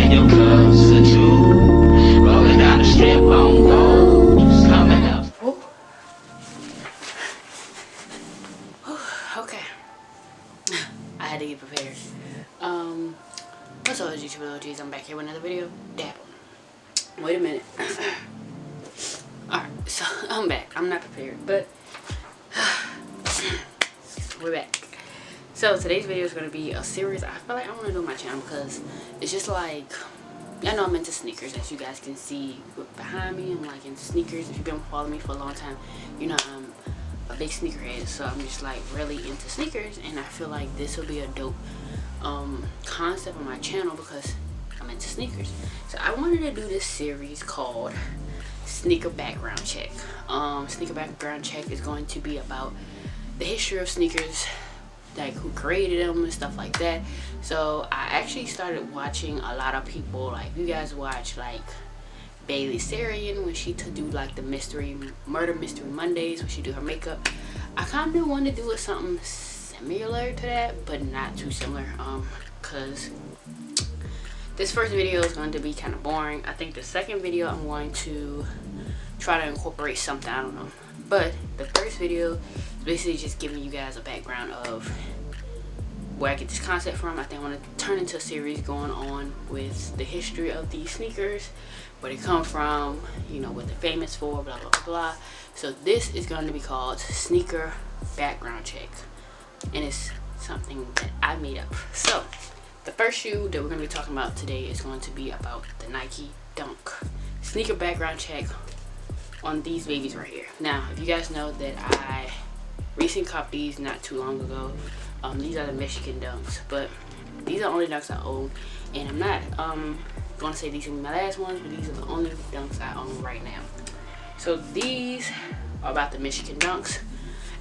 in your cups for two. Rolling down the strip on gold. Just coming up. Okay. I had to get prepared. What's up, YouTube OGs? I'm back here with another video. Dabble. Wait a minute. Alright, so I'm back. I'm not prepared, but we're back. So today's video is going to be a series I feel like I want to do on my channel because it's just like, I know I'm into sneakers, as you guys can see behind me. I'm like into sneakers. If you've been following me for a long time, you know I'm a big sneakerhead, so I'm just like really into sneakers, and I feel like this will be a dope concept on my channel because I'm into sneakers. So I wanted to do this series called Sneaker Background Check. Sneaker Background Check is going to be about the history of sneakers, like who created them and stuff like that. So I actually started watching a lot of people, like you guys watch like Bailey Sarian when she do like the murder mystery Mondays when she do her makeup. I kind of want to do something similar to that, but not too similar, because this first video is going to be kind of boring. I think the second video I'm going to try to incorporate something, I don't know, but the first video is basically just giving you guys a background of where I get this concept from. I think I want to turn into a series going on with the history of these sneakers, where they come from, you know, what they're famous for, blah blah blah. So this is going to be called Sneaker Background Check, and it's something that I made up. So the first shoe that we're going to be talking about today is going to be about the Nike Dunk. Sneaker background check on these babies right here. Now, if you guys know that I recently copped these not too long ago. These are the Michigan Dunks, but these are the only Dunks I own, and I'm not going to say these are my last ones, but these are the only Dunks I own right now. So these are about the Michigan Dunks.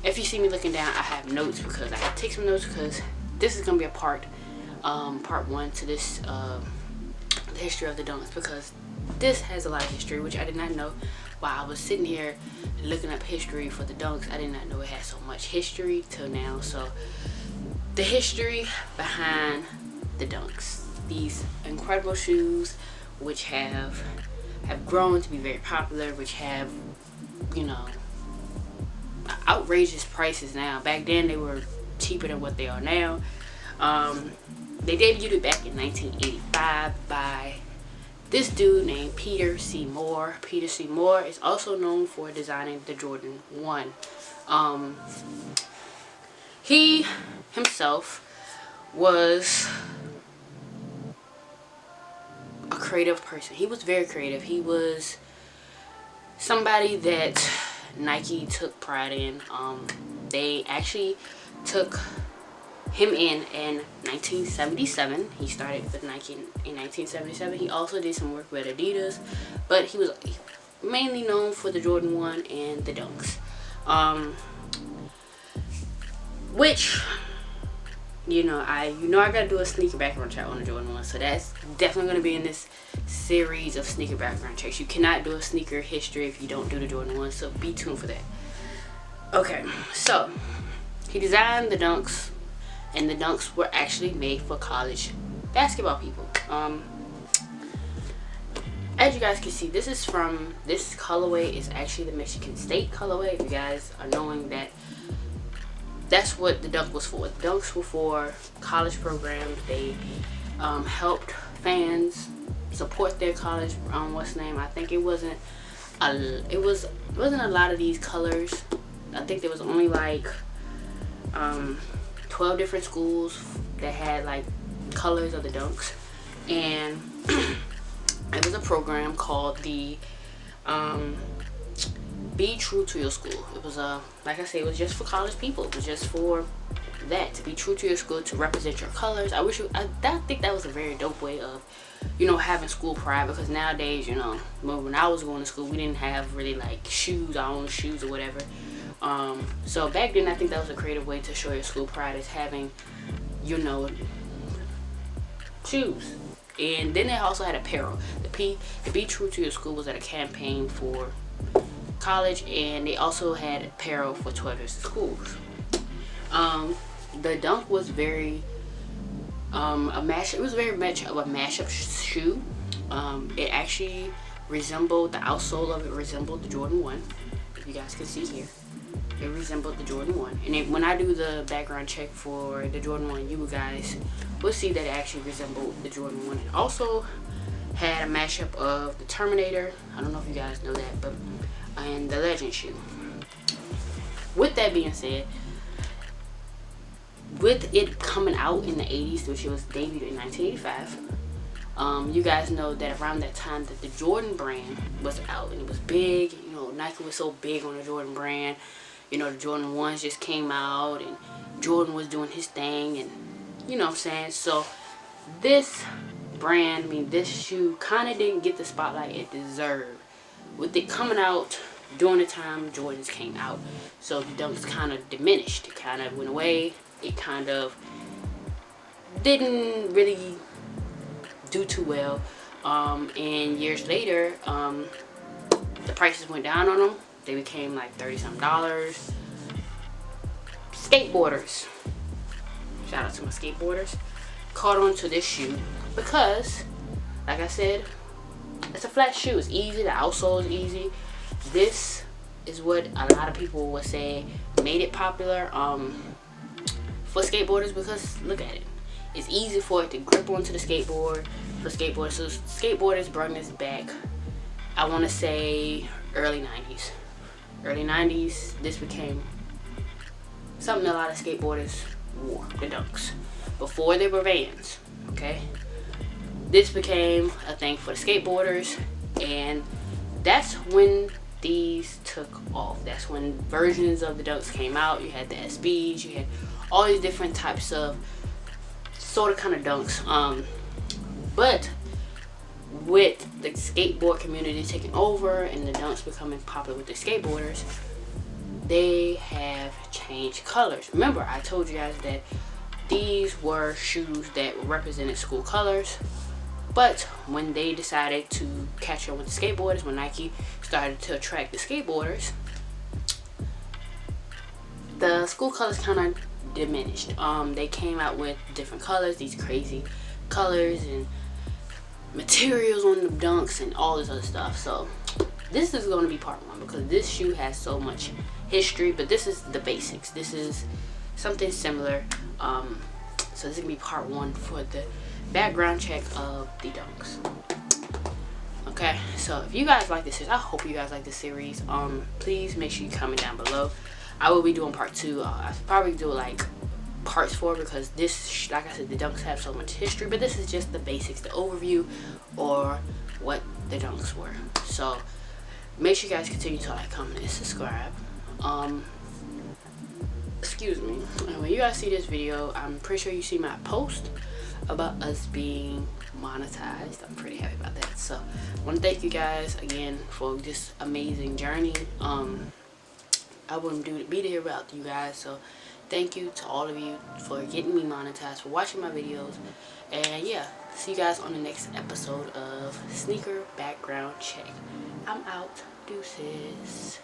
If you see me looking down, I have notes because I had to take some notes because this is going to be a part one to this the history of the Dunks, because this has a lot of history which I did not know. While I was sitting here looking up history for the Dunks, I did not know it had so much history till now. So the history behind the Dunks, these incredible shoes which have grown to be very popular, which have, you know, outrageous prices now. Back then they were cheaper than what they are now. They debuted it back in 1985 by this dude named Peter C. Moore. Peter C. Moore is also known for designing the Jordan 1. He himself was a creative person. He was very creative. He was somebody that Nike took pride in. They actually took him in 1977. He started with Nike in 1977. He also did some work with Adidas, but he was mainly known for the Jordan 1 and the Dunks. Which, you know, I gotta do a sneaker background check on the Jordan 1, so that's definitely gonna be in this series of sneaker background checks. You cannot do a sneaker history if you don't do the Jordan 1, so be tuned for that. Okay, so he designed the Dunks, and the Dunks were actually made for college basketball people. As you guys can see, this colorway is actually the Michigan State colorway. If you guys are knowing that, that's what the Dunk was for. The Dunks were for college programs. They helped fans support their college. What's the name? I think it wasn't a lot of these colors. I think there was only like 12 different schools that had like colors of the Dunks, and it was a program called the Be True to Your School. It was like I said, it was just for college people. It was just for that, to be true to your school, to represent your colors. I think that was a very dope way of, you know, having school pride, because nowadays, you know, when I was going to school, we didn't have really like shoes, our own shoes or whatever. So back then, I think that was a creative way to show your school pride, is having, you know, shoes. And then they also had apparel. The Be True to Your School was at a campaign for college, and they also had apparel for 12 different schools. The Dunk was very It was very much of a mashup shoe. It actually resembled, the outsole of it resembled the Jordan 1. If you guys can see here, it resembled the Jordan 1. And then when I do the background check for the Jordan 1, you guys will see that it actually resembled the Jordan 1. It also had a mashup of the Terminator, I don't know if you guys know that, but and the Legend shoe. With that being said, with it coming out in the 80s, which it was debuted in 1985, you guys know that around that time that the Jordan brand was out and it was big. You know, Nike was so big on the Jordan brand. You know, the Jordan 1s just came out and Jordan was doing his thing, and you know what I'm saying. So this brand, I mean this shoe, kind of didn't get the spotlight it deserved. With it coming out during the time Jordans came out, so the Dunks kind of diminished. It kind of went away. It kind of didn't really do too well. And years later, the prices went down on them. They became like $30-something. Skateboarders, shout out to my skateboarders, caught on to this shoe because, like I said, it's a flat shoe. It's easy. The outsole is easy. This is what a lot of people would say made it popular for skateboarders, because look at it. It's easy for it to grip onto the skateboard. For skateboarders, so skateboarders brought this back, I want to say early 90s. Early 90s, this became something a lot of skateboarders wore, the Dunks. Before they were Vans, okay? This became a thing for the skateboarders, and that's when these took off. That's when versions of the Dunks came out. You had the SBs, you had all these different types of sort of kind of Dunks. But with the skateboard community taking over and the Dunks becoming popular with the skateboarders, they have changed colors. Remember, I told you guys that these were shoes that represented school colors. But when they decided to catch on with the skateboarders, when Nike started to attract the skateboarders, the school colors kind of diminished. They came out with different colors, these crazy colors and materials on the Dunks and all this other stuff. So this is going to be part 1 because this shoe has so much history, but this is the basics. This is something similar. So this is going to be part 1 for the background check of the Dunks. Okay, so if you guys like this series, I hope you guys like this series. Please make sure you comment down below. I will be doing part 2. I'll probably do like parts 4 because this, like I said, the Dunks have so much history, but this is just the basics, the overview, or what the Dunks were. So make sure you guys continue to like, comment, and subscribe. Excuse me. And when you guys see this video, I'm pretty sure you see my post about us being monetized. I'm pretty happy about that. So I want to thank you guys again for this amazing journey. I wouldn't be here without you guys. So thank you to all of you for getting me monetized, for watching my videos. And yeah, see you guys on the next episode of Sneaker Background Check. I'm out. Deuces.